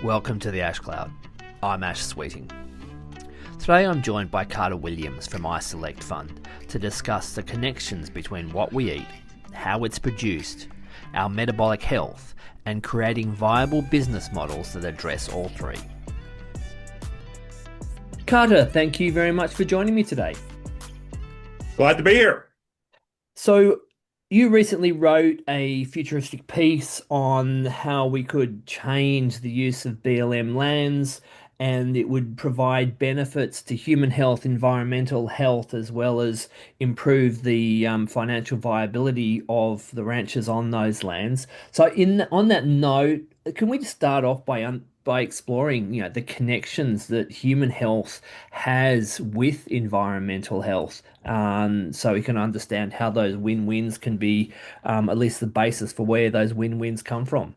Welcome to the Ash Cloud. I'm Ash Sweeting. Today I'm joined by Carter Williams from iSelect Fund to discuss the connections between what we eat, how it's produced, our metabolic health, and creating viable business models that address all three. Carter, thank you very much for joining me today. Glad to be here. So, you recently wrote a futuristic piece on how we could change the use of BLM lands and it would provide benefits to human health, environmental health, as well as improve the financial viability of the ranchers on those lands. So, on that note, can we just start off by exploring, the connections that human health has with environmental health, so we can understand how those win-wins can be, at least the basis for where those win-wins come from.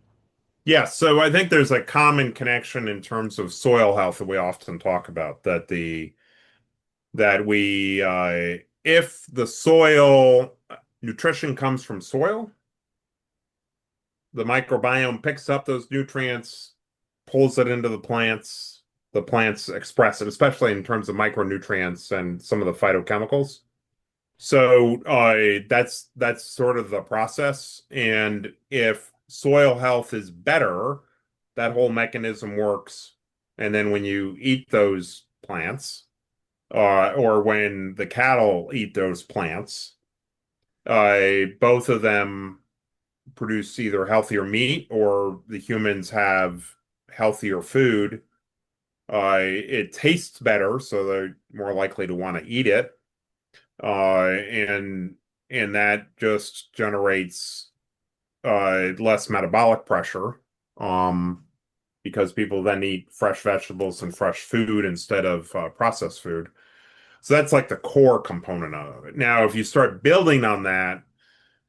Yeah, so I think there's a common connection in terms of soil health that we often talk about that we if the soil nutrition comes from soil, the microbiome picks up those nutrients, pulls it into the plants express it, especially in terms of micronutrients and some of the phytochemicals. So that's sort of the process. And if soil health is better, that whole mechanism works. And then when you eat those plants, or when the cattle eat those plants, both of them produce either healthier meat or the humans have healthier food. It tastes better, so they're more likely to want to eat it. And that just generates less metabolic pressure, because people then eat fresh vegetables and fresh food instead of processed food. So that's like the core component of it. Now, if you start building on that,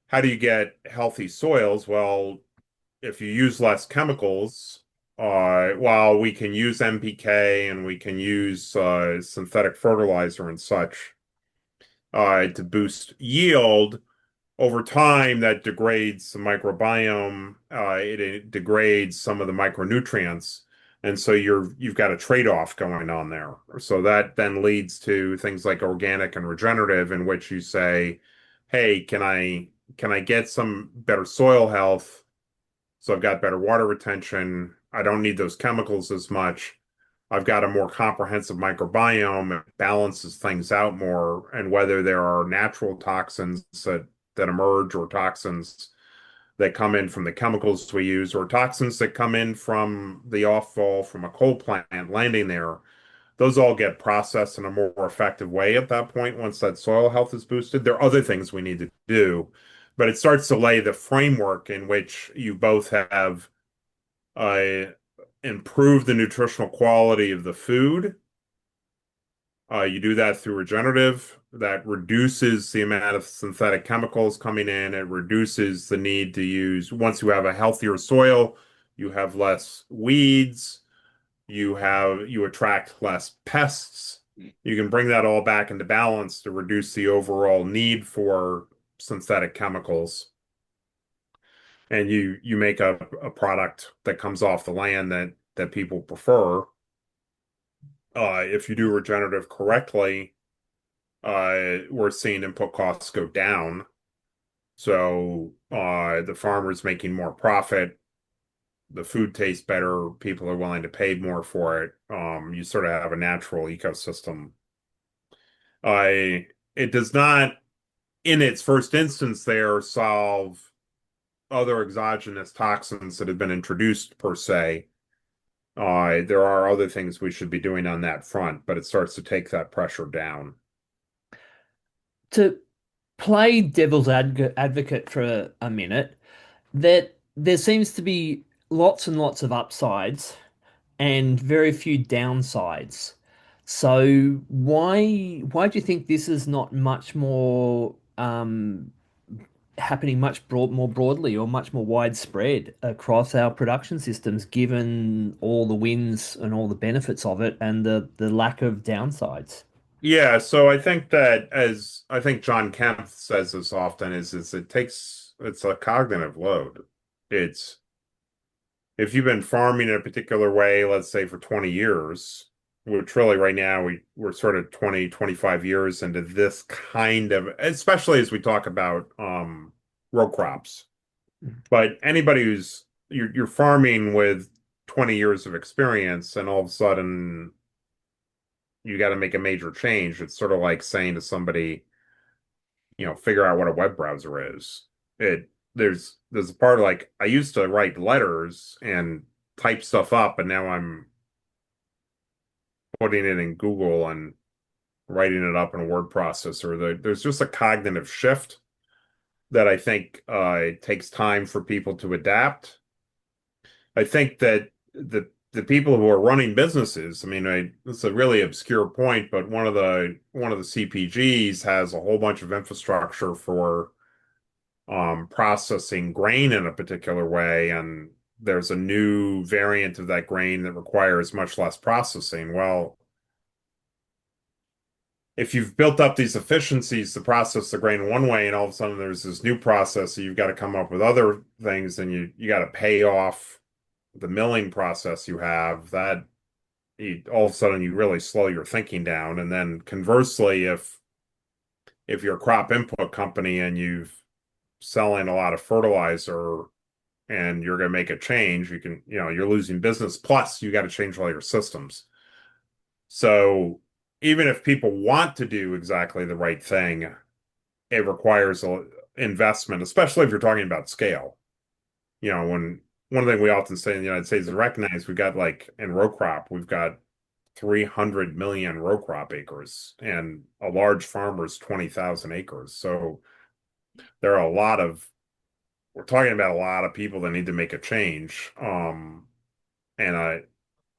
how do you get healthy soils? Well, if you use less chemicals, while we can use NPK and we can use synthetic fertilizer and such to boost yield, over time that degrades the microbiome. It degrades some of the micronutrients, and so you've got a trade-off going on there. So that then leads to things like organic and regenerative, in which you say, "Hey, can I get some better soil health? So I've got better water retention. I don't need those chemicals as much. I've got a more comprehensive microbiome. It balances things out more. And whether there are natural toxins that emerge or toxins that come in from the chemicals we use or toxins that come in from the offfall from a coal plant landing there, those all get processed in a more effective way at that point once that soil health is boosted. There are other things we need to do, but it starts to lay the framework in which you both have uh, improved the nutritional quality of the food. You do that through regenerative. That reduces the amount of synthetic chemicals coming in. It reduces the need to use, once you have a healthier soil, you have less weeds, you attract less pests. You can bring that all back into balance to reduce the overall need for synthetic chemicals. And you make a product that comes off the land that people prefer. If you do regenerative correctly, we're seeing input costs go down. So the farmer's making more profit, the food tastes better, people are willing to pay more for it. You sort of have a natural ecosystem. It does not, in its first instance there, solve other exogenous toxins that have been introduced per se. There are other things we should be doing on that front, but it starts to take that pressure down. To play devil's advocate for a minute, that there seems to be lots and lots of upsides and very few downsides. So why do you think this is not much more happening more broadly or much more widespread across our production systems, given all the wins and all the benefits of it and the lack of downsides? Yeah, so I think that as I think John Kemp says this often is it's a cognitive load. It's if you've been farming in a particular way, let's say for 20 years, which really right now we're sort of 20, 25 years into this kind of, especially as we talk about row crops. But anybody who's you're farming with 20 years of experience and all of a sudden you got to make a major change. It's sort of like saying to somebody, figure out what a web browser is. It there's a part like I used to write letters and type stuff up, and now I'm putting it in Google and writing it up in a word processor. There's just a cognitive shift that I think it takes time for people to adapt. I think that the people who are running businesses, I mean, it's a really obscure point, but one of the CPGs has a whole bunch of infrastructure for processing grain in a particular way, and there's a new variant of that grain that requires much less processing. Well, if you've built up these efficiencies to process the grain one way, and all of a sudden there's this new process, so you've got to come up with other things, and you got to pay off the milling process you have, that all of a sudden you really slow your thinking down. And then conversely, if you're a crop input company and you've selling a lot of fertilizer and you're going to make a change, you're losing business. Plus, you got to change all your systems. So even if people want to do exactly the right thing, it requires a investment, especially if you're talking about scale. When one thing we often say in the United States is recognize we've got like in row crop, we've got 300 million row crop acres, and a large farmer is 20,000 acres. So there are we're talking about a lot of people that need to make a change, and a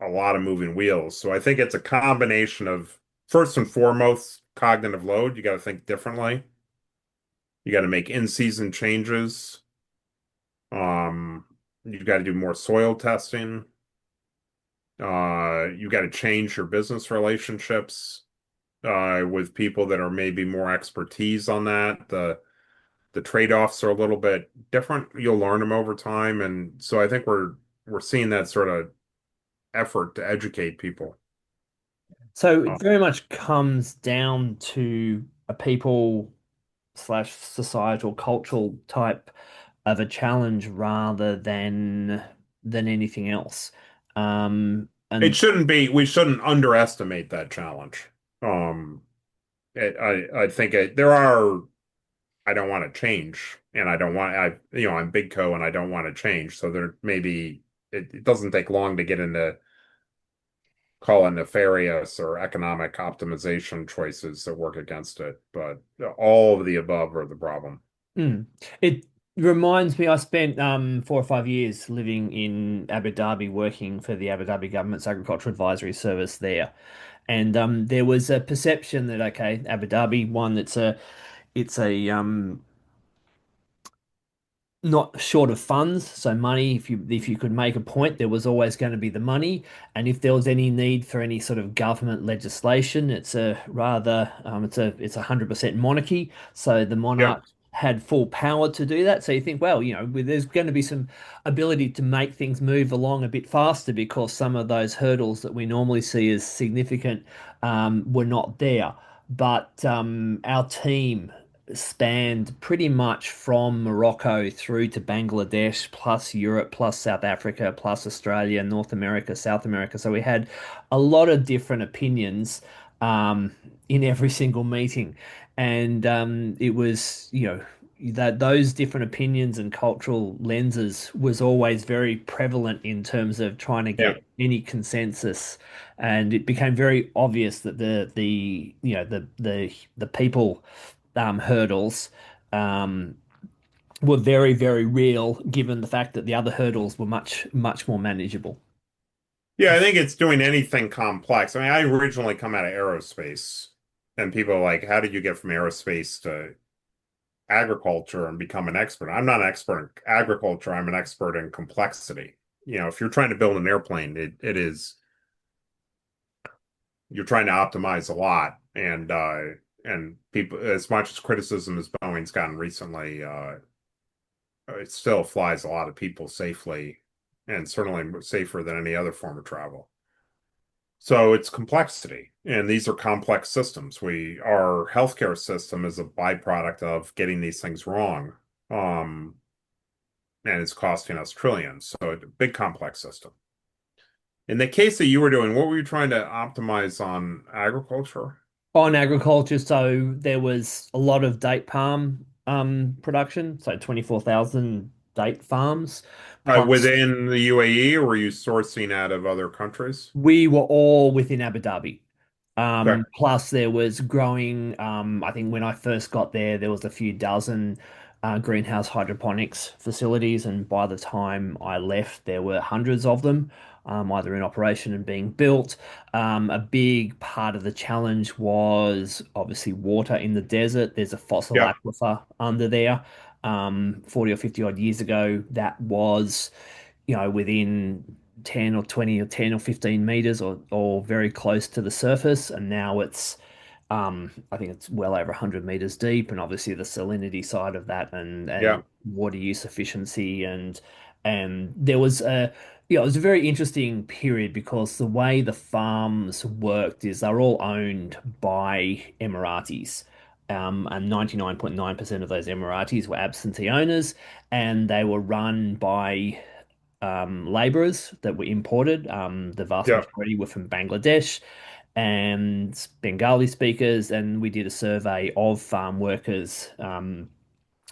lot of moving wheels. So I think it's a combination of first and foremost cognitive load. You got to think differently. You got to make in-season changes. You've got to do more soil testing. You got to change your business relationships with people that are maybe more expertise on that. The trade-offs are a little bit different. You'll learn them over time, and so I think we're seeing that sort of effort to educate people. So it Uh, very much comes down to a people slash societal cultural type of a challenge rather than anything else. it And shouldn't be, we shouldn't underestimate that challenge. Um, I think there are, I don't want to change, and I'm Big Co and I don't want to change. So there maybe it doesn't take long to get into call it nefarious or economic optimization choices that work against it. But all of the above are the problem. mm, it reminds me, I spent 4 or 5 years living in Abu Dhabi working for the Abu Dhabi government's agriculture advisory service there. And there was a perception that okay, Abu Dhabi, one that's a it's a not short of funds, so money. If you could make a point, there was always going to be the money, and if there was any need for any sort of government legislation, it's a rather it's 100% monarchy, so the monarch Yep. had full power to do that. So you think, well, there's going to be some ability to make things move along a bit faster because some of those hurdles that we normally see as significant were not there. But our team spanned pretty much from Morocco through to Bangladesh, plus Europe, plus South Africa, plus Australia, North America, South America. So we had a lot of different opinions um, in every single meeting. And it was, that those different opinions and cultural lenses was always very prevalent in terms of trying to Yeah. get any consensus. And it became very obvious that the people hurdles um, were very, very real, given the fact that the other hurdles were much, much more manageable. Yeah, I think it's doing anything complex. I mean, I originally come out of aerospace, and people are like, how did you get from aerospace to agriculture and become an expert? I'm not an expert in agriculture, I'm an expert in complexity. If you're trying to build an airplane, it is you're trying to optimize a lot, and people, as much as criticism as Boeing's gotten recently, it still flies a lot of people safely, and certainly safer than any other form of travel. So it's complexity, and these are complex systems. Our healthcare system is a byproduct of getting these things wrong, um, and it's costing us trillions. So it's a big complex system. In the case that you were doing, what were you trying to optimize on agriculture? On agriculture, so there was a lot of date palm production, so 24,000 date farms, plus Within the UAE, or were you sourcing out of other countries? we were all within Abu Dhabi. Okay. Plus, there was growing. I think when I first got there, there was a few dozen greenhouse hydroponics facilities, and by the time I left, there were hundreds of them, either in operation and being built. A big part of the challenge was obviously water in the desert. There's a fossil Yep. aquifer under there. 40 or 50 odd years ago, that was within 10 or 20 or 10 or 15 meters or very close to the surface. And now I think it's well over 100 meters deep. And obviously the salinity side of that and Yep. water use efficiency. And there was it was a very interesting period because the way the farms worked is they're all owned by Emiratis. And 99.9% of those Emiratis were absentee owners, and they were run by laborers that were imported. The vast Yep. majority were from Bangladesh and Bengali speakers. And we did a survey of farm workers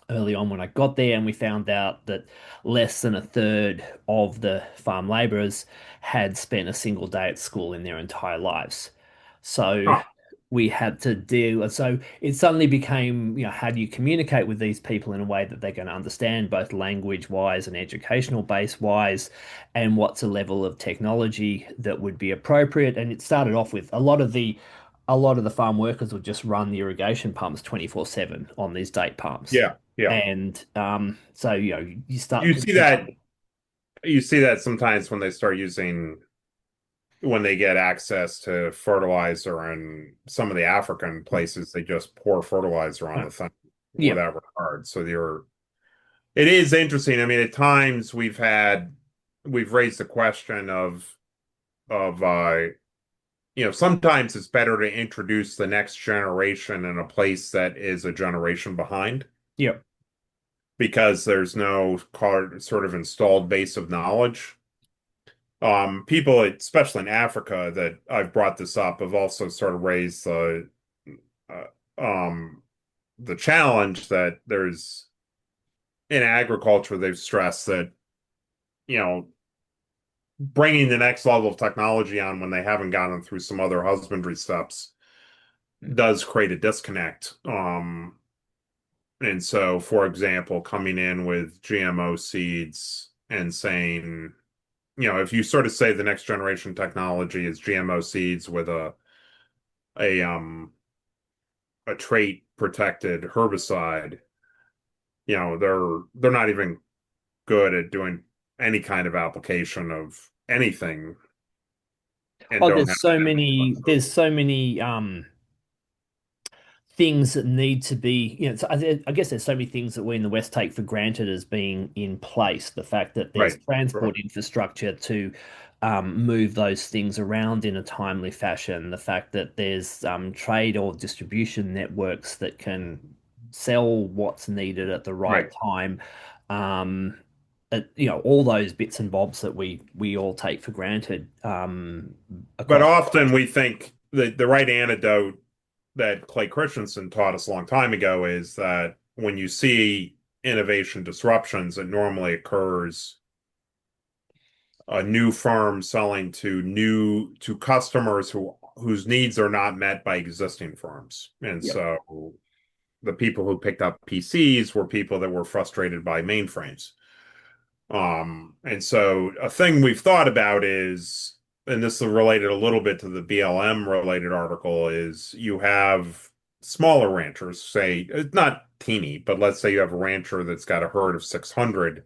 early on when I got there, and we found out that less than a third of the farm laborers had spent a single day at school in their entire lives. So Huh. we had to deal. So it suddenly became, how do you communicate with these people in a way that they're going to understand both language wise and educational base wise, and what's a level of technology that would be appropriate. And it started off with a lot of the farm workers would just run the irrigation pumps 24/7 on these date palms. Yeah. Yeah. And so you start You to see teach that them. you see that sometimes when they get access to fertilizer, and some of the African places, they just pour fertilizer on the thing Yeah, without regard. So it is interesting. I mean, at times we've raised the question of sometimes it's better to introduce the next generation in a place that is a generation behind, yeah. because there's no sort of installed base of knowledge. People, especially in Africa, that I've brought this up, have also sort of raised uh, um, the challenge that there's in agriculture. They've stressed that, you know, bringing the next level of technology on when they haven't gotten through some other husbandry steps does create a disconnect. And so, for example, coming in with GMO seeds and saying, if you sort of say the next generation technology is GMO seeds with a um a trait protected herbicide, they're not even good at doing any kind of application of anything, and Oh, don't there's have so that many many, there's leftovers. so many things that need to be, so I guess there's so many things that we in the West take for granted as being in place. The fact that there's Right. transport Sure. infrastructure to move those things around in a timely fashion, the fact that there's trade or distribution networks that can sell what's needed at the right Right. time. Um, all those bits and bobs that we all take for granted But across. often we think that the right antidote that Clay Christensen taught us a long time ago is that when you see innovation disruptions, it normally occurs a new firm selling to customers whose needs are not met by existing firms. And Yep. so the people who picked up PCs were people that were frustrated by mainframes. And so a thing we've thought about is, and this is related a little bit to the BLM related article, is you have smaller ranchers, say, not teeny, but let's say you have a rancher that's got a herd of 600,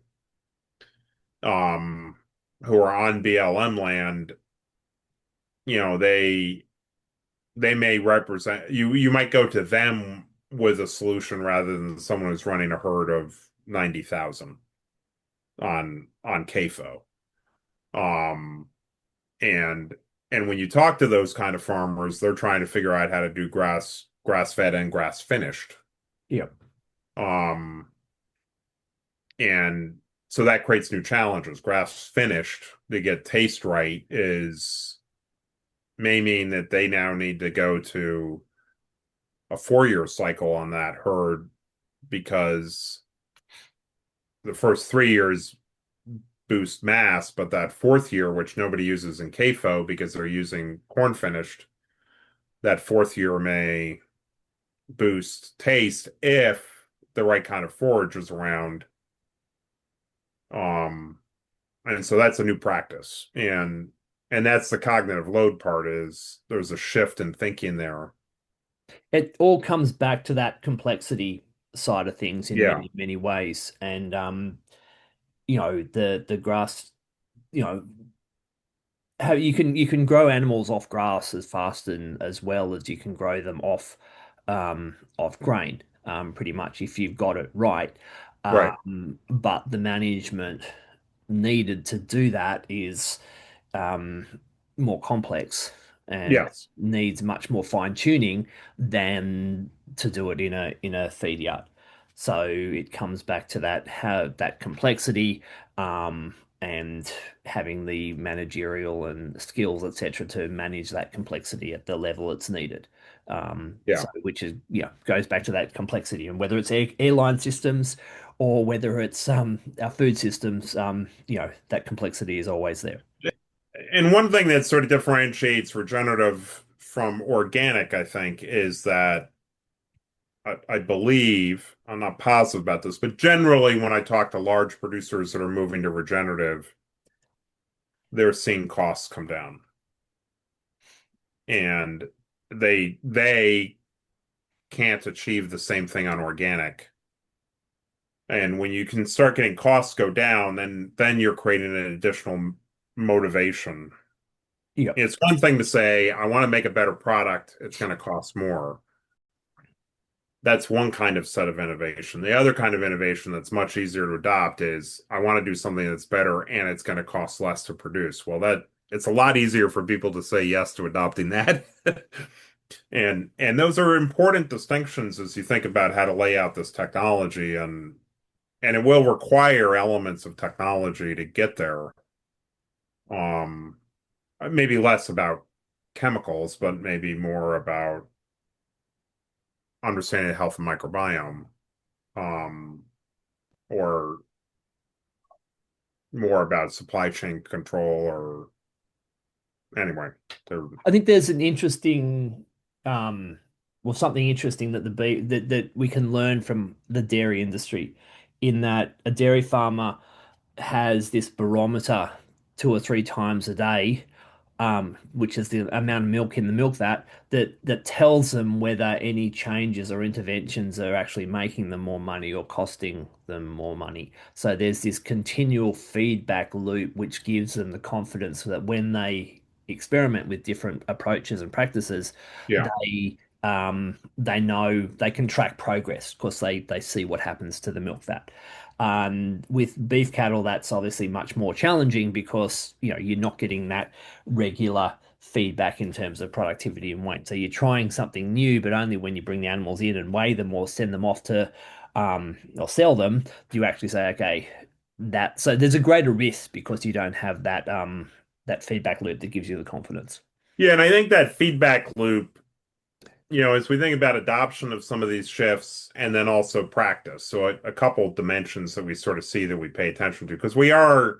um, who are on BLM land. They they may represent you. You might go to them with a solution rather than someone who's running a herd of 90,000 on CAFO. Um, and and when you talk to those kind of farmers, they're trying to figure out how to do grass fed and grass finished. Yep. Um, and so that creates new challenges. Grass finished to get taste right is may mean that they now need to go to a 4-year cycle on that herd because the first 3 years boost mass, but that fourth year, which nobody uses in CAFO because they're using corn finished, that fourth year may boost taste if the right kind of forage is around. Um, and so that's a new practice. And that's the cognitive load part is there's a shift in thinking there. It all comes back to that complexity side of things in Yeah, many, many ways. And the grass, you know, how you can grow animals off grass as fast and as well as you can grow them off grain, pretty much if you've got it right. right. But the management needed to do that is um, more complex and Yes. needs much more fine tuning than to do it in a feed yard. So it comes back to that complexity and having the managerial and skills, etc., to manage that complexity at the level it's needed. Yeah. So which is goes back to that complexity and whether it's airline systems or whether it's our food systems, that complexity is always there. And one thing that sort of differentiates regenerative from organic, I think, is that I believe, I'm not positive about this, but generally when I talk to large producers that are moving to regenerative, they're seeing costs come down. And they can't achieve the same thing on organic. And when you can start getting costs go down, then you're creating an additional motivation. Yep. It's one thing to say, I want to make a better product, it's going to cost more. That's one kind of set of innovation. The other kind of innovation that's much easier to adopt is I want to do something that's better and it's going to cost less to produce. Well, that it's a lot easier for people to say yes to adopting that. And those are important distinctions as you think about how to lay out this technology and it will require elements of technology to get there. Um, maybe less about chemicals, but maybe more about understanding the health of microbiome, um, or more about supply chain control or anyway. There, I think there's an interesting, um, well, something interesting that the bee that we can learn from the dairy industry, in that a dairy farmer has this barometer 2 or 3 times a day, which is the amount of milk in the milk vat that tells them whether any changes or interventions are actually making them more money or costing them more money. So there's this continual feedback loop which gives them the confidence that when they experiment with different approaches and practices, yeah. they know they can track progress because they see what happens to the milk vat. With beef cattle, that's obviously much more challenging because you're not getting that regular feedback in terms of productivity and weight. So you're trying something new, but only when you bring the animals in and weigh them or send them off to or sell them, do you actually say, okay, that so there's a greater risk because you don't have that feedback loop that gives you the confidence. Yeah, and I think that feedback loop, as we think about adoption of some of these shifts and then also practice. So a couple dimensions that we sort of see that we pay attention to, because we are,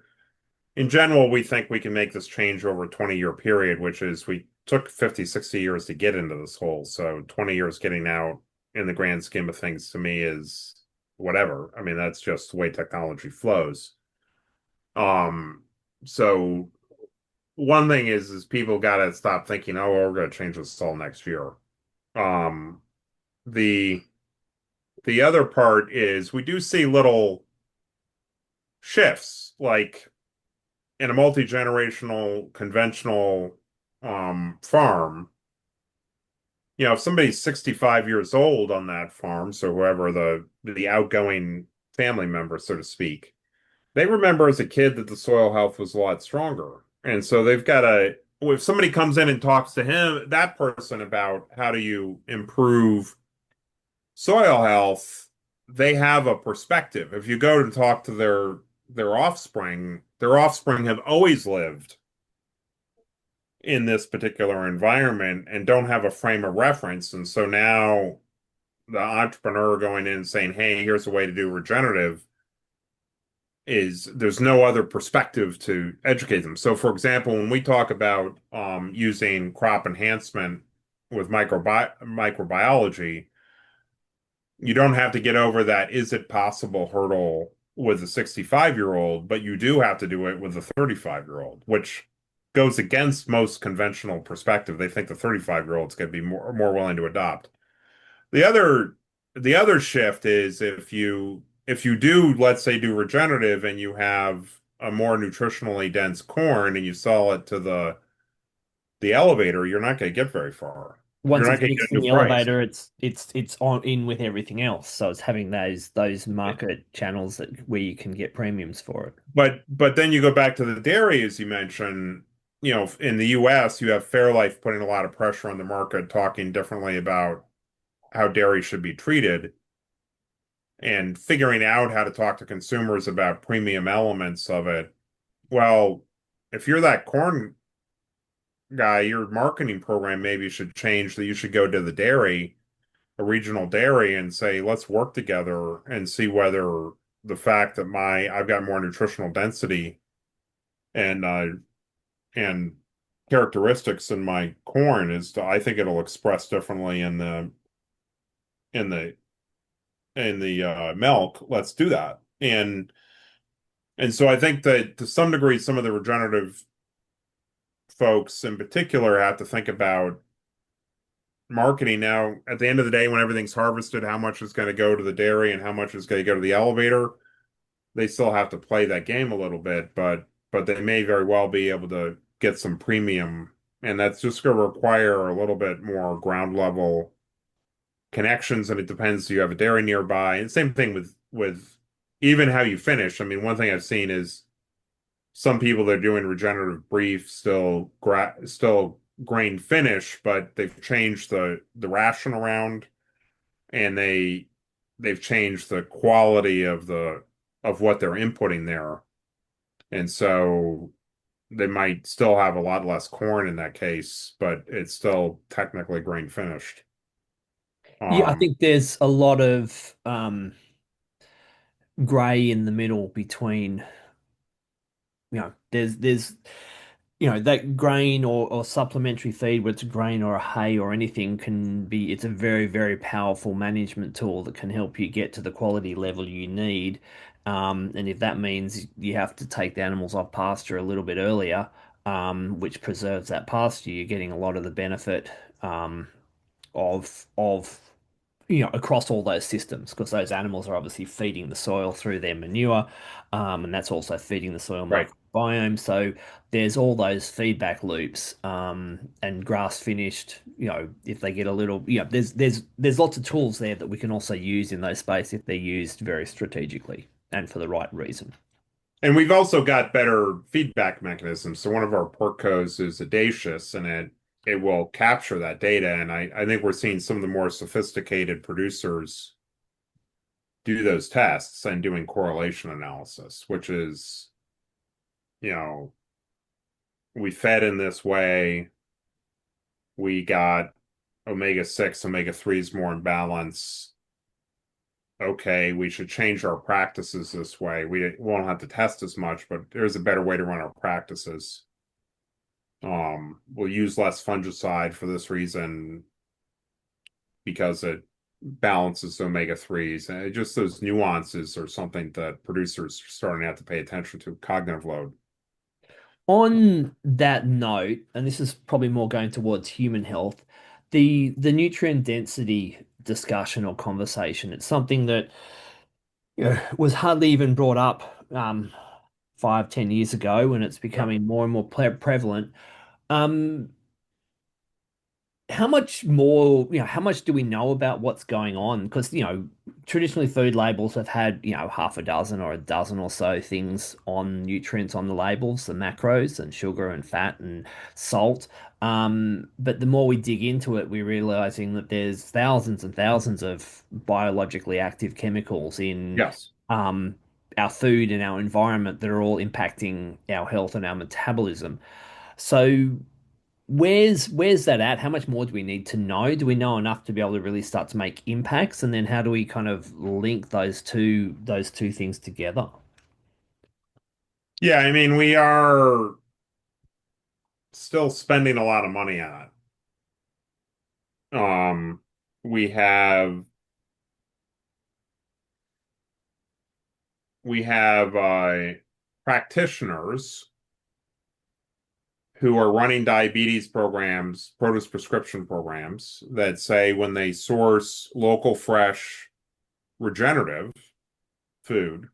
in general, we think we can make this change over a 20-year period, which is we took 50, 60 years to get into this hole. So 20 years getting out in the grand scheme of things to me is whatever. I mean, that's just the way technology flows. Um, so one thing is people got to stop thinking, oh, well, we're going to change this all next year. Um, the the other part is we do see little shifts, like in a multi-generational conventional farm. if somebody's 65 years old on that farm, so whoever the outgoing family member, so to speak, they remember as a kid that the soil health was a lot stronger. And so they've got to, if somebody comes in and talks to that person about how do you improve soil health, they have a perspective. If you go to talk to their offspring have always lived in this particular environment and don't have a frame of reference. And so now the entrepreneur going in and saying, "Hey, here's a way to do regenerative," is there's no other perspective to educate them. So, for example, when we talk about using crop enhancement with microbiology, you don't have to get over that is it possible hurdle with a 65-year-old, but you do have to do it with a 35-year-old, which goes against most conventional perspective. They think the 35-year-old's going to be more willing to adopt. The other the other shift is if you do, let's say, do regenerative and you have a more nutritionally dense corn and you sell it to the elevator, you're not going to get very far. You're Once not it's going to get mixed a in new the price. elevator, it's on in with everything else. So it's having those market channels that where you can get premiums for it. But then you go back to the dairy, as you mentioned, in the US, you have Fairlife putting a lot of pressure on the market, talking differently about how dairy should be treated and figuring out how to talk to consumers about premium elements of it. Well, if you're that corn guy, your marketing program maybe should change that you should go to the dairy, a regional dairy, and say, let's work together and see whether the fact that I've got more nutritional density and and characteristics in my corn I think it'll express differently in the milk. Let's do that. And so I think that to some degree, some of the regenerative folks in particular have to think about marketing now. At the end of the day, when everything's harvested, how much is going to go to the dairy and how much is going to go to the elevator. They still have to play that game a little bit, but they may very well be able to get some premium, and that's just going to require a little bit more ground level connections. And it depends. Do you have a dairy nearby? And same thing with even how you finish. I mean, one thing I've seen is some people that are doing regenerative brief still grain finish, but they've changed the ration around and they've changed the quality of what they're inputting there. And so they might still have a lot less corn in that case, but it's still technically grain finished. Yeah, I Um, think there's a lot of gray in the middle between, there's that grain or supplementary feed, whether it's a grain or a hay or anything, it's a very, very powerful management tool that can help you get to the quality level you need. And if that means you have to take the animals off pasture a little bit earlier, which preserves that pasture, you're getting a lot of the benefit of across all those systems, because those animals are obviously feeding the soil through their manure, and that's also feeding the soil right. microbiome. So there's all those feedback loops, and grass finished. If they get a little, there's lots of tools there that we can also use in those space if they're used very strategically and for the right reason. And we've also got better feedback mechanisms. So one of our portcos is audacious and it will capture that data. And I think we're seeing some of the more sophisticated producers do those tests and doing correlation analysis, which is, you know, we fed in this way, we got omega-6, omega-3s more in balance. Okay, we should change our practices this way. We won't have to test as much, but there's a better way to run our practices. We'll use less fungicide for this reason because it balances omega-3s. And just those nuances are something that producers are starting to have to pay attention to, cognitive load. On that note, and this is probably more going towards human health, the nutrient density discussion or conversation, it's something that was hardly even brought up 5, 10 years ago, and it's Yeah. becoming more and more prevalent. Um, how much more, how much do we know about what's going on? Because, traditionally food labels have had, half a dozen or a dozen or so things on nutrients on the labels, the macros and sugar and fat and salt. But the more we dig into it, we're realizing that there's thousands and thousands of biologically active chemicals in Yes. um, our food and our environment that are all impacting our health and our metabolism. So where's that at? How much more do we need to know? Do we know enough to be able to really start to make impacts? And then how do we kind of link those two things together? Yeah, I mean, we are still spending a lot of money on it. We have practitioners who are running diabetes programs, produce prescription programs that say when they source local, fresh, regenerative food,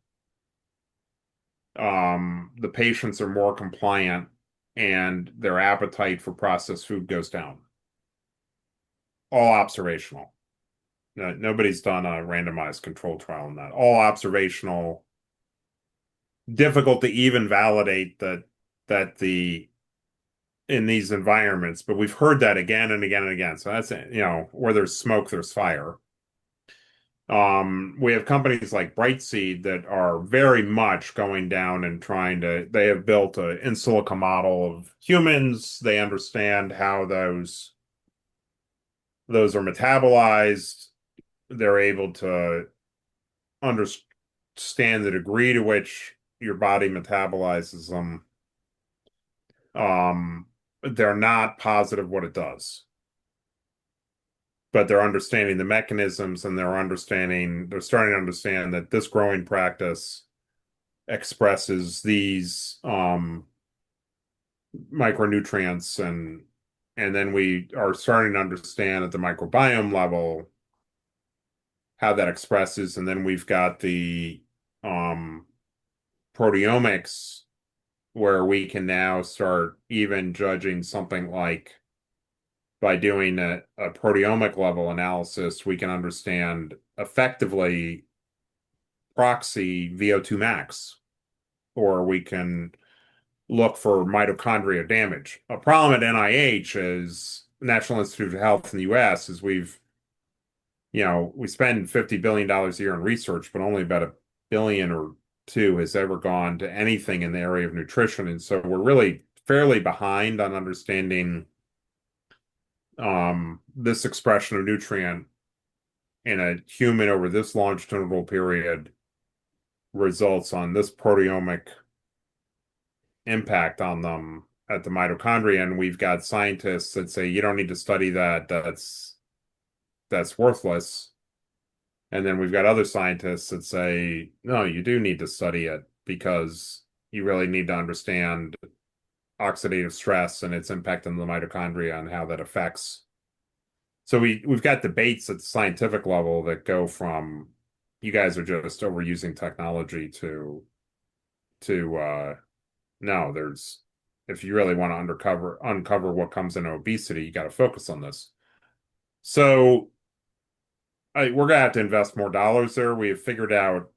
the patients are more compliant and their appetite for processed food goes down. All observational. No, nobody's done a randomized control trial on that. All observational. Difficult to even validate that the in these environments, but we've heard that again and again and again. So that's it, where there's smoke, there's fire. We have companies like Brightseed that are very much going down and they have built a in silico model of humans. They understand how those are metabolized. They're able to understand the degree to which your body metabolizes them. They're not positive what it does, but they're understanding the mechanisms and they're starting to understand that this growing practice expresses these micronutrients and then we are starting to understand at the microbiome level how that expresses, and then we've got the um proteomics where we can now start even judging something like by doing a proteomic level analysis, we can understand effectively proxy VO2 max, or we can look for mitochondria damage. A problem at NIH is National Institute of Health in the US is we spend $50 billion a year in research, but only about a billion or two has ever gone to anything in the area of nutrition. And so we're really fairly behind on understanding this expression of nutrient in a human over this longitudinal period results on this proteomic impact on them at the mitochondria. And we've got scientists that say you don't need to study that, that's worthless. And then we've got other scientists that say, no, you do need to study it because you really need to understand oxidative stress and its impact on the mitochondria and how that affects. So we've got debates at the scientific level that go from you guys are just overusing technology to no, there's if you really want to uncover what comes in obesity, you got to focus on this. So we're gonna have to invest more dollars there. We have figured out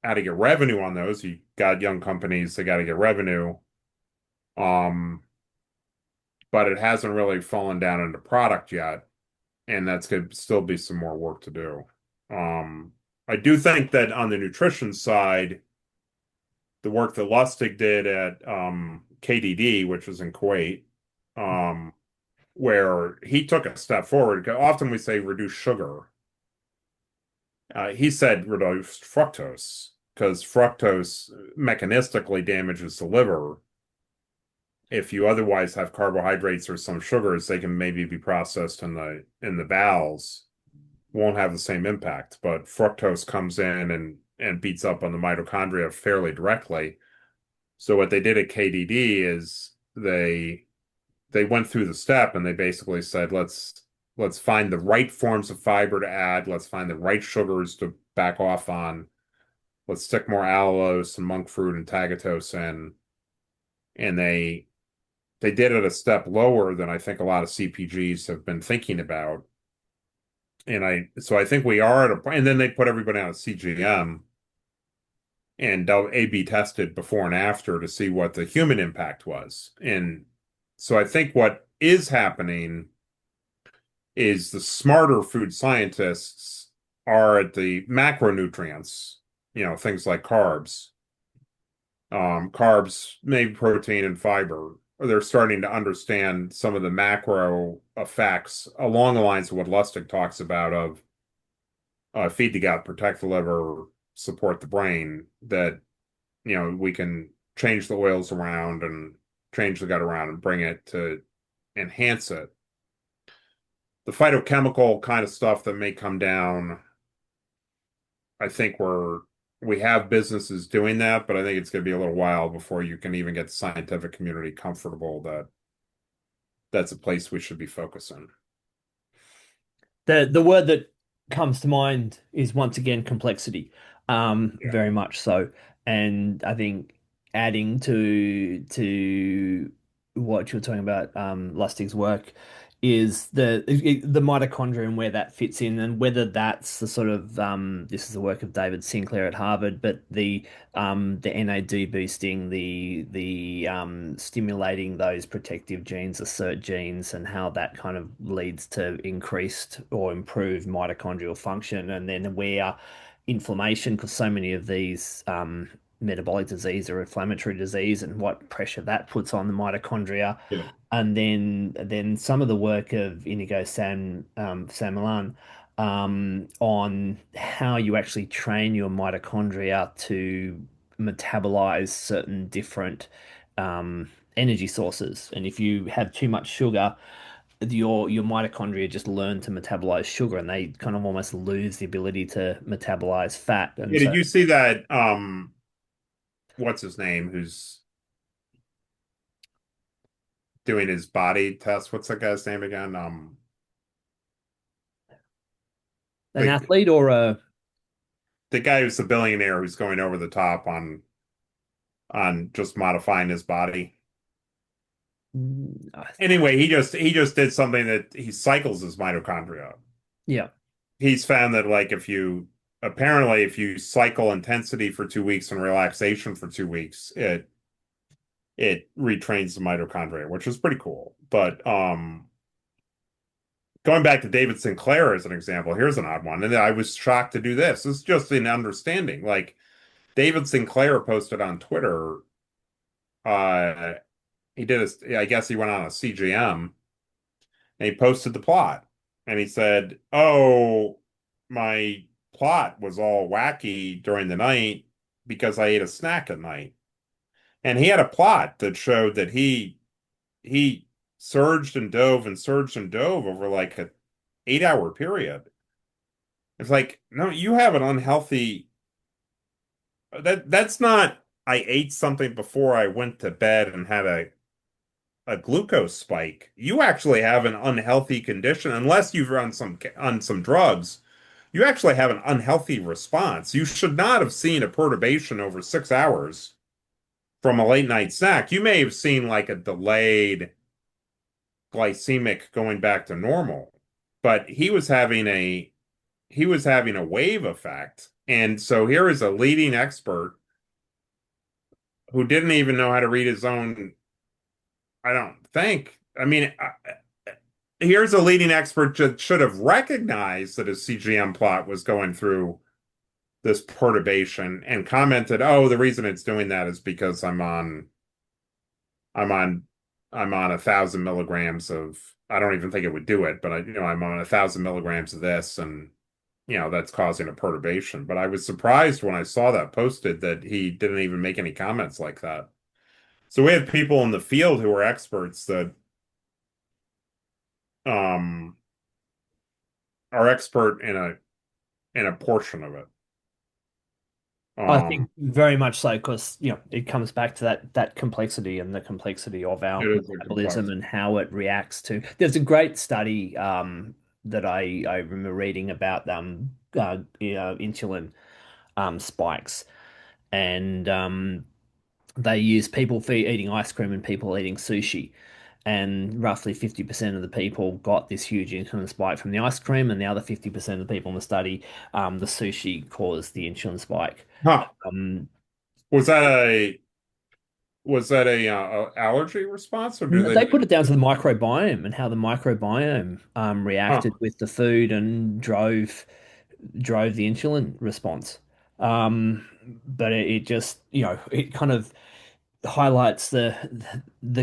how to get revenue on those. You got young companies, they got to get revenue. Um, but it hasn't really fallen down into product yet, and that's going to still be some more work to do. I do think that on the nutrition side, the work that Lustig did at KDD, which was in Kuwait, um, where he took a step forward. Often we say reduce sugar. He said reduce fructose because fructose mechanistically damages the liver. If you otherwise have carbohydrates or some sugars, they can maybe be processed in the bowels, won't have the same impact. But fructose comes in and beats up on the mitochondria fairly directly. So what they did at KDD is they went through the step and they basically said, let's find the right forms of fiber to add, let's find the right sugars to back off on, let's stick more allulose and monk fruit and tagatose in, and they they did it a step lower than I think a lot of CPGs have been thinking about. So I think we are at a point, and then they put everybody on a CGM and they'll A/B tested before and after to see what the human impact was. And so I think what is happening is the smarter food scientists are at the macronutrients, things like carbs, maybe protein and fiber. They're starting to understand some of the macro effects along the lines of what Lustig talks about of feed the gut, protect the liver, support the brain, that, we can change the oils around and change the gut around and bring it to enhance it. The phytochemical kind of stuff that may come down, I think we have businesses doing that, but I think it's going to be a little while before you can even get the scientific community comfortable that that's a place we should be focusing. The word that comes to mind is once again complexity. Yeah. Very much so. And I think adding to what you're talking about, Lustig's work is the mitochondria and where that fits in, and whether that's the sort of this is the work of David Sinclair at Harvard, but the NAD boosting, the stimulating those protective genes, the SERT genes, and how that kind of leads to increased or improved mitochondrial function, and then where inflammation, because so many of these metabolic disease or inflammatory disease, and what pressure that puts on the mitochondria. Yeah. And then some of the work of Inigo San Milan on how you actually train your mitochondria to metabolize certain different energy sources. And if you have too much sugar, your mitochondria just learn to metabolize sugar, and they kind of almost lose the ability to metabolize fat. And Yeah, so did you see that what's his name who's doing his body test? What's that guy's name again? an The athlete or a the guy who's the billionaire who's going over the top on just modifying his body. I Anyway, he just did something that he cycles his mitochondria. yeah. He's found that like if you cycle intensity for 2 weeks and relaxation for 2 weeks, it retrains the mitochondria, which is pretty cool. But going back to David Sinclair as an example, here's an odd one. And I was shocked to do this. It's just an understanding. Like David Sinclair posted on Twitter, uh I guess he went on a CGM and he posted the plot. And he said, "Oh, my plot was all wacky during the night because I ate a snack at night." And he had a plot that showed that he surged and dove over like a 8 hour period. It's like, no, you have an unhealthy that's not I ate something before I went to bed and had a glucose spike. You actually have an unhealthy condition unless you've run on some drugs. You actually have an unhealthy response. You should not have seen a perturbation over 6 hours from a late night snack. You may have seen like a delayed glycemic going back to normal, but he was having a wave effect. And so here is a leading expert who didn't even know how to read his own, I don't think. I mean, here's a leading expert that should have recognized that his CGM plot was going through this perturbation and commented, "Oh, the reason it's doing that is because I'm on, I'm on 1,000 milligrams of. I don't even think it would do it, but I'm on 1,000 milligrams of this, and that's causing a perturbation." But I was surprised when I saw that posted that he didn't even make any comments like that. So we have people in the field who are experts that um are expert in a portion of it. I Um, think very much so, because it comes back to that complexity and the complexity of it our is a metabolism complex. and how it reacts to. There's a great study that I remember reading about insulin spikes, and they use people eating ice cream and people eating sushi. and roughly 50% of the people got this huge insulin spike from the ice cream, and the other 50% of the people in the study, the sushi caused the insulin spike. Huh. Um, Was that a allergy response, or did they they? put it down to the microbiome and how the microbiome Huh. reacted with the food and drove the insulin response. Um, but it just, it kind of highlights the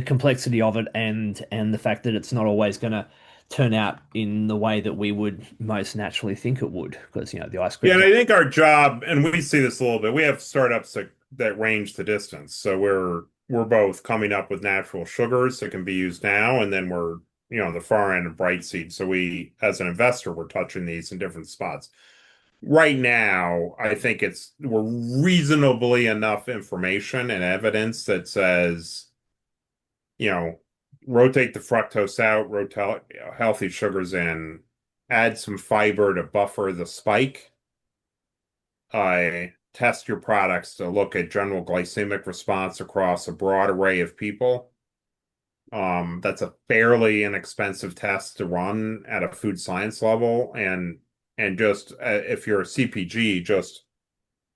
complexity of it and the fact that it's not always going to turn out in the way that we would most naturally think it would, because the ice Yeah, cream's and not. I think our job, and we see this a little bit, we have startups that range the distance. So we're both coming up with natural sugars that can be used now, and then we're, on the far end of bright seed. So we, as an investor, we're touching these in different spots. Right now, I think we're reasonably enough information and evidence that says, you know, rotate the fructose out, rotate healthy sugars in, add some fiber to buffer the spike. Test your products to look at general glycemic response across a broad array of people. That's a fairly inexpensive test to run at a food science level, and just if you're a CPG, just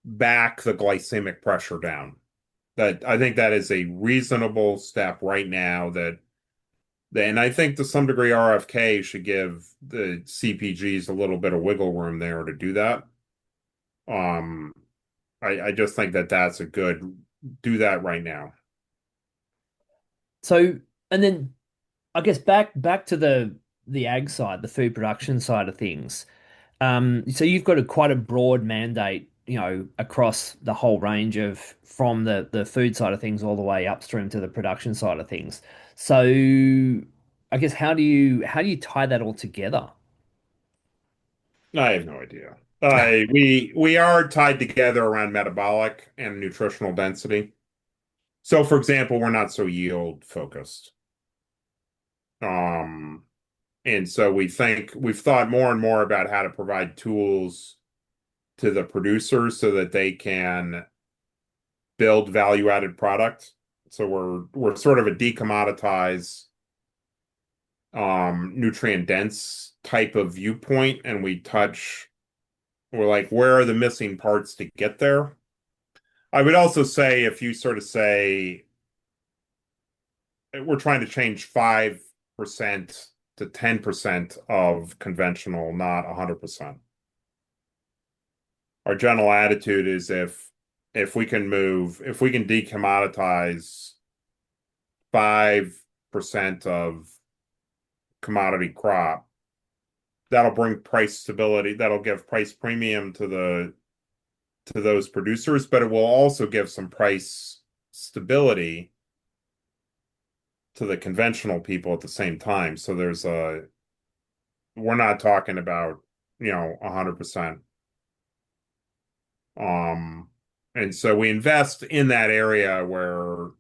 back the glycemic pressure down. That I think that is a reasonable step right now. And I think to some degree RFK should give the CPGs a little bit of wiggle room there to do that. Um, I just think that that's a good do that right now. So, and then I guess back to the ag side, the food production side of things. So you've got quite a broad mandate, across the whole range of from the food side of things all the way upstream to the production side of things. So I guess how do you tie that all together? I have no idea. We are tied together around metabolic and nutritional density. So, for example, we're not so yield focused. Um, and so we've thought more and more about how to provide tools to the producers so that they can build value-added product. So we're sort of a decommoditize nutrient dense type of viewpoint, and we're like, where are the missing parts to get there? I would also say if you sort of say we're trying to change 5% to 10% of conventional, not 100%. Our general attitude is if we can decommoditize 5% of commodity crop, that'll bring price stability, that'll give price premium to those producers, but it will also give some price stability to the conventional people at the same time. So we're not talking about, 100%. Um, and so we invest in that area where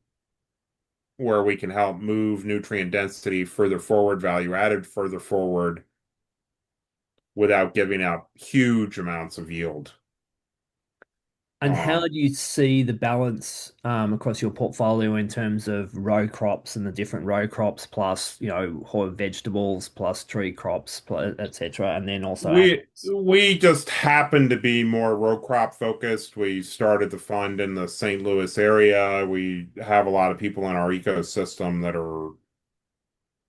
we can help move nutrient density further forward, value added further forward without giving up huge amounts of yield. And how Um, do you see the balance across your portfolio in terms of row crops and the different row crops, plus whole vegetables, plus tree crops, etc., and then also animals? we just happen to be more row crop focused. We started the fund in the St. Louis area. We have a lot of people in our ecosystem that are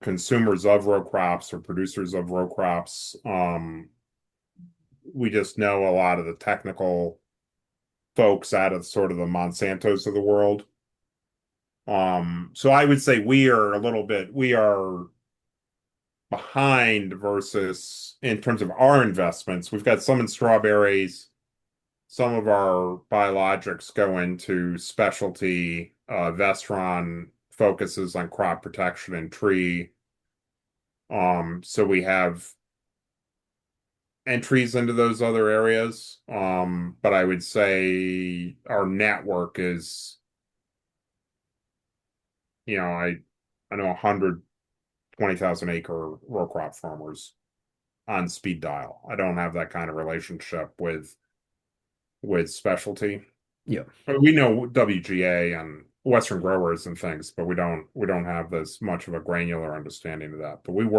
consumers of row crops or producers of row crops. We just know a lot of the technical folks out of sort of the Monsantos of the world. So I would say we are behind versus in terms of our investments. We've got some in strawberries. Some of our biologics go into specialty. Vestron focuses on crop protection and tree. So we have entries into those other areas. But I would say our network is, I know 120,000 acre row crop farmers on speed dial. I don't have that kind of relationship with specialty. Yeah. But we know WGA and Western growers and things, but we don't have this much of a granular understanding of that. But we've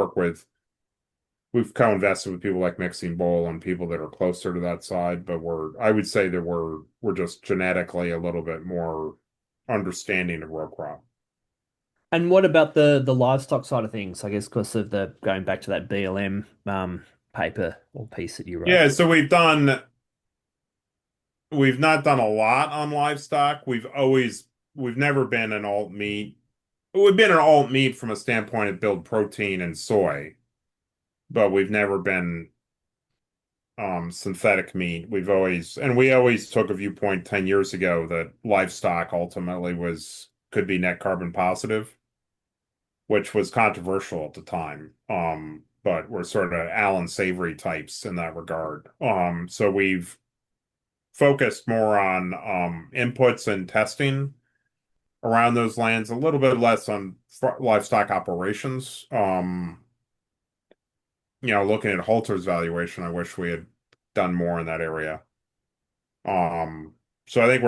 co-invested with people like Mixing Bowl and people that are closer to that side, but I would say that we're just genetically a little bit more understanding of row crop. And what about the livestock side of things? I guess because of the going back to that BLM paper or piece that you wrote. Yeah, so we've not done a lot on livestock. We've never been an alt meat. We've been an alt meat from a standpoint of build protein and soy, but we've never been synthetic meat. We always took a viewpoint 10 years ago that livestock ultimately was could be net carbon positive, which was controversial at the time. But we're sort of Alan Savory types in that regard. So we've focused more on inputs and testing around those lands, a little bit less on livestock operations. Looking at Halter's valuation, I wish we had done more in that area. Um, so I think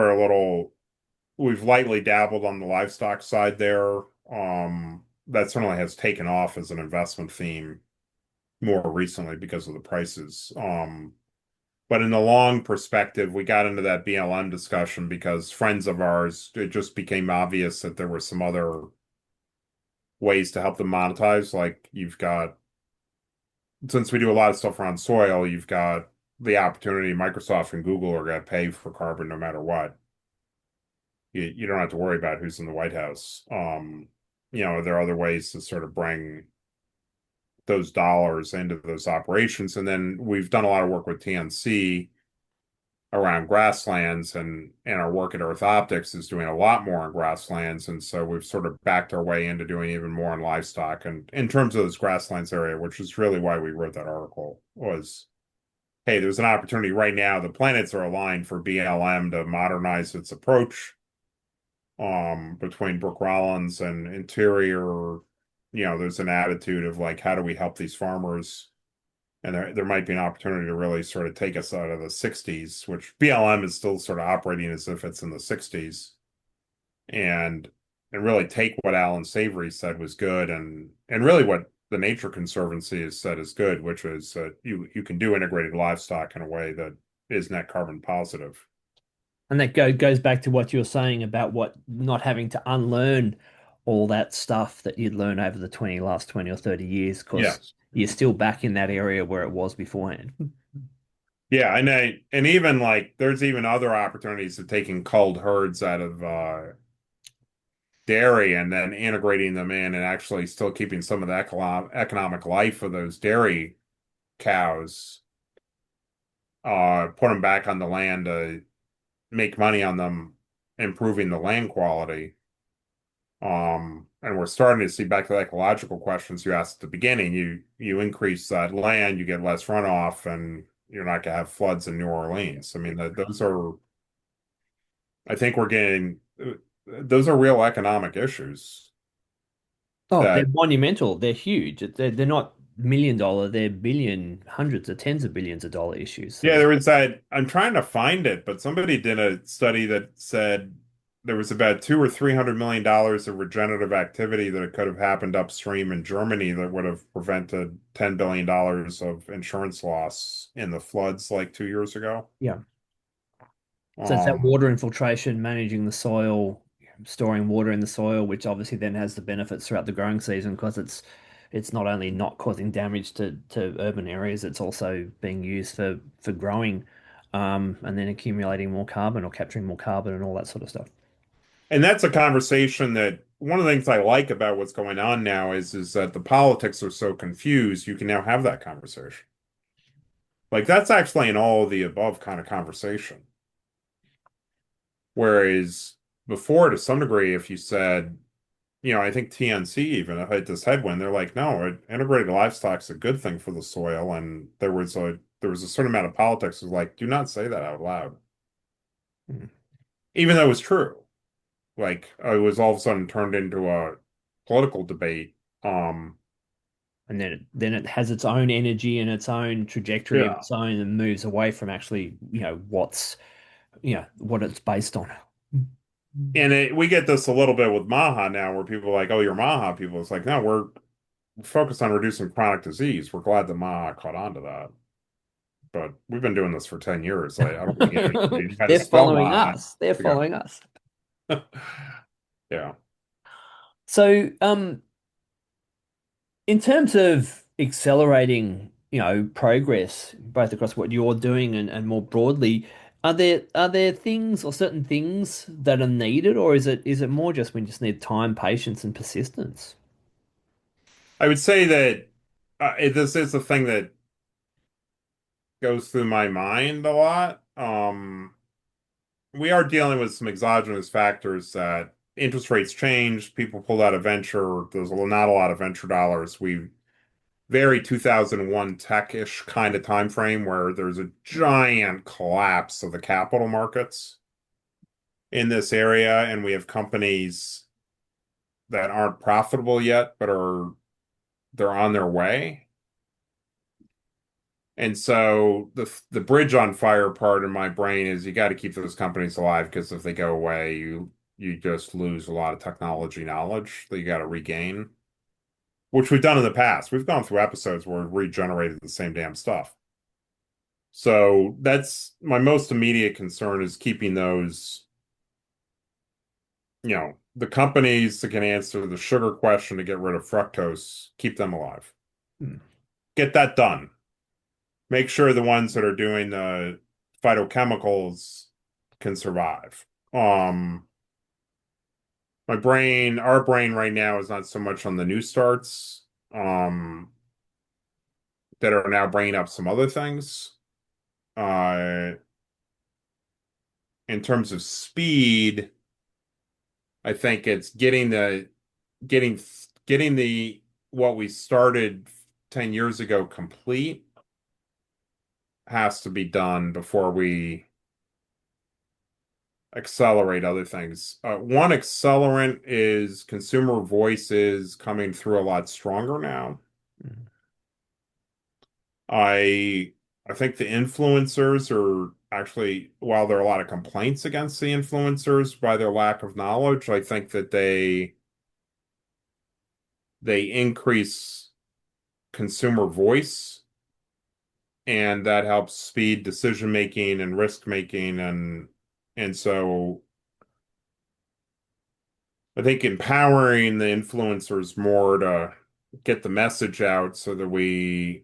we've lightly dabbled on the livestock side there. That certainly has taken off as an investment theme more recently because of the prices. But in the long perspective, we got into that BLM discussion because friends of ours, it just became obvious that there were some other ways to help them monetize. Like since we do a lot of stuff around soil, you've got the opportunity, Microsoft and Google are going to pay for carbon no matter what. You don't have to worry about who's in the White House. There are other ways to sort of bring those dollars into those operations. And then we've done a lot of work with TNC around grasslands and our work at Earth Optics is doing a lot more on grasslands. And so we've sort of backed our way into doing even more on livestock. And in terms of this grasslands area, which is really why we wrote that article, was hey, there's an opportunity right now. The planets are aligned for BLM to modernize its approach between Brooke Rollins and Interior. There's an attitude of like, how do we help these farmers? And there might be an opportunity to really sort of take us out of the 60s, which BLM is still sort of operating as if it's in the 60s, and really take what Alan Savory said was good and really what the Nature Conservancy has said is good, which is that you can do integrated livestock in a way that is net carbon positive. And that goes back to what you were saying about what not having to unlearn all that stuff that you'd learn over the last 20 or 30 years, because Yes. you're still back in that area where it was beforehand. Yeah, and even like there's even other opportunities of taking culled herds out of dairy and then integrating them in and actually still keeping some of the economic life of those dairy cows, put them back on the land to make money on them, improving the land quality. And we're starting to see back to the ecological questions you asked at the beginning. You increase that land, you get less runoff, and you're not gonna have floods in New Orleans. I mean, those are, I think we're getting, those are real economic issues Oh, they're that, monumental. They're huge. They're not $1 million. They're billion, hundreds of tens of billions of dollar issues. yeah, So there was that, I'm trying to find it, but somebody did a study that said there was about 200 or $300 million of regenerative activity that could have happened upstream in Germany that would have prevented $10 billion of insurance loss in the floods like 2 years ago. yeah. So it's that Um, water infiltration, managing the soil, storing water in the soil, which obviously then has the benefits throughout the growing season because it's not only not causing damage to urban areas, it's also being used for growing, and then accumulating more carbon or capturing more carbon and all that sort of stuff. and that's a conversation that one of the things I like about what's going on now is that the politics are so confused, you can now have that conversation. Like that's actually an all of the above kind of conversation. Whereas before, to some degree, if you said, I think TNC even hit this headwind, they're like, no, integrated livestock's a good thing for the soil. And there was a certain amount of politics that was like, do not say that out loud. Mm. Even though it was true. Like it was all of a sudden turned into a political debate. Um, And then it has its own energy and its own trajectory of yeah. its own and moves away from actually, what it's based on. And we get this a little bit with Maha now, where people are like, "Oh, you're Maha people." It's like, no, we're focused on reducing chronic disease. We're glad that Maha caught on to that, but we've been doing this for 10 years. I don't think anybody knew how to They're spell following Maha us. They're ago. following us. Yeah. So, in terms of accelerating, progress both across what you're doing and more broadly, are there things or certain things that are needed, or is it more just we just need time, patience, and persistence? I would say that this is the thing that goes through my mind a lot. We are dealing with some exogenous factors that interest rates changed, people pulled out of venture. There's not a lot of venture dollars. We very 2001 tech-ish kind of time frame where there's a giant collapse of the capital markets in this area, and we have companies that aren't profitable yet, but they're on their way. And so the bridge on fire part in my brain is you got to keep those companies alive because if they go away, you just lose a lot of technology knowledge that you got to regain, which we've done in the past. We've gone through episodes where we've regenerated the same damn stuff. So that's my most immediate concern is keeping those, the companies that can answer the sugar question to get rid of fructose, keep them alive. Hmm. Get that done. Make sure the ones that are doing the phytochemicals can survive. Our brain right now is not so much on the new starts, that are now bringing up some other things. Uh, in terms of speed, I think it's getting getting the what we started 10 years ago complete has to be done before we accelerate other things. One accelerant is consumer voices coming through a lot stronger now. I I think the influencers are actually, while there are a lot of complaints against the influencers by their lack of knowledge, I think that they increase consumer voice and that helps speed decision making and risk making and so I think empowering the influencers more to get the message out so that we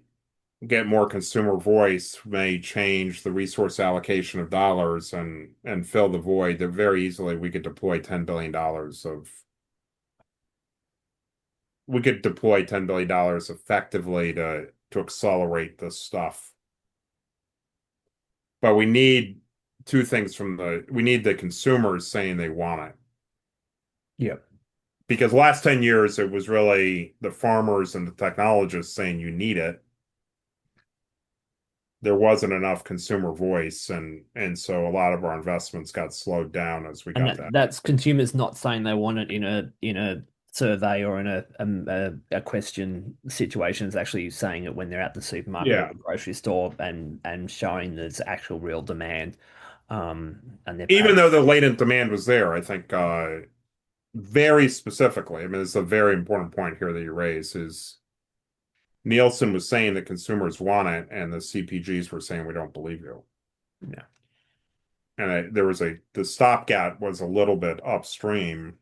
get more consumer voice may change the resource allocation of dollars and fill the void that very easily we could deploy $10 billion effectively to accelerate this stuff. But we need two things we need the consumers saying they want it. Yep. Because last 10 years, it was really the farmers and the technologists saying you need it. There wasn't enough consumer voice, and so a lot of our investments got slowed down as we And got that, that. that's consumers not saying they want it in a survey or in a question situation. It's actually saying it when they're at the supermarket or Yeah. the grocery store and showing there's actual real demand, and they're Even paying. though the latent demand was there, I think very specifically, I mean, it's a very important point here that you raise is Nielsen was saying that consumers want it, and the CPGs were saying we don't believe you. Yeah. And the stopgap was a little bit upstream,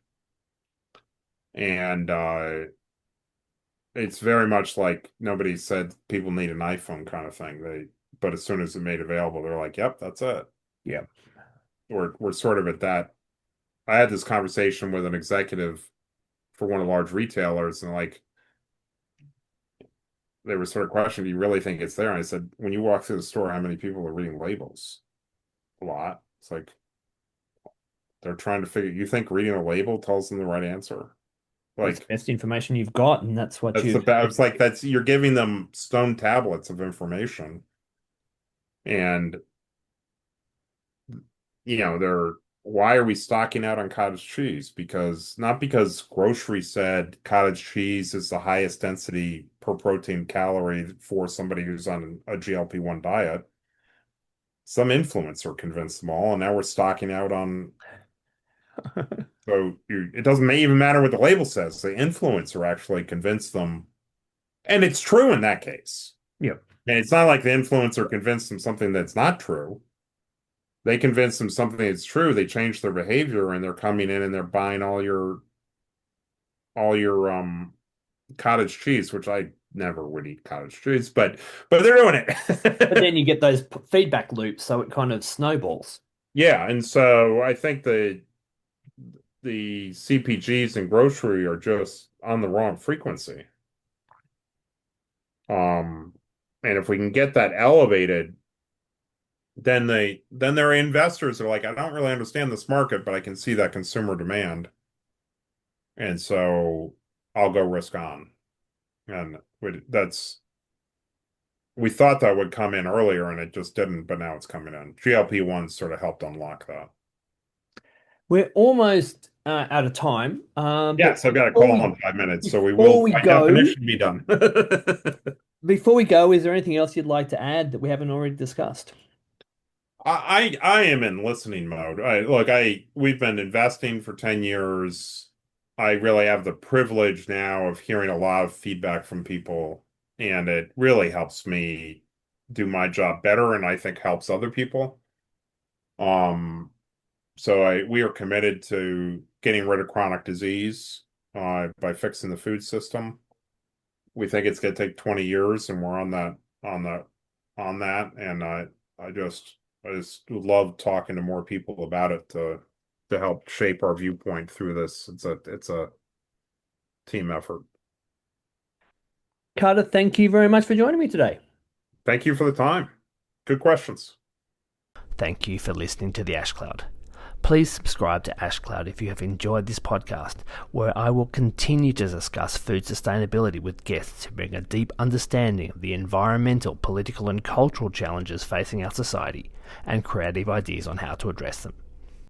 and it's very much like nobody said people need an iPhone kind of thing. But as soon as it made available, they're like, "Yep, that's it." Yeah. We're sort of at that. I had this conversation with an executive for one of the large retailers, and like they were sort of questioning, "Do you really think it's there?" And I said, "When you walk through the store, how many people are reading labels? A lot. It's like they're trying to figure. You think reading a label tells them the right answer? It's the Like best information you've got, and that's what that's you. the bad. It's like that's you're giving them stone tablets of information, and they're why are we stocking out on cottage cheese? Not because grocery said cottage cheese is the highest density per protein calorie for somebody who's on a GLP-1 diet. Some influencer convinced them all, and now we're stocking out on So it doesn't even matter what the label says. The influencer actually convinced them, and it's true in that case. Yep. And it's not like the influencer convinced them something that's not true. They convinced them something that's true. They changed their behavior, and they're coming in and they're buying all your cottage cheese, which I never would eat cottage cheese, but they're doing But it. then you get those feedback loops, so it kind of snowballs. Yeah, and so I think the CPGs and grocery are just on the wrong frequency. Um, and if we can get that elevated, then their investors are like, I don't really understand this market, but I can see that consumer demand, and so I'll go risk on. And we thought that would come in earlier, and it just didn't, but now it's coming in. GLP-1 sort of helped unlock that. We're almost out of time, but Yes, I've got a call in 5 minutes, so we before will, we by go, definition, be done. is there anything else you'd like to add that we haven't already discussed? I am in listening mode. We've been investing for 10 years. I really have the privilege now of hearing a lot of feedback from people, and it really helps me do my job better, and I think helps other people. Um, we are committed to getting rid of chronic disease by fixing the food system. We think it's going to take 20 years, and we're on that on that. And I just love talking to more people about it to help shape our viewpoint through this. It's a team effort. Carter, thank you very much for joining me today. Thank you for the time. Good questions. Thank you for listening to the Ash Cloud. Please subscribe to Ash Cloud if you have enjoyed this podcast, where I will continue to discuss food sustainability with guests who bring a deep understanding of the environmental, political, and cultural challenges facing our society and creative ideas on how to address them.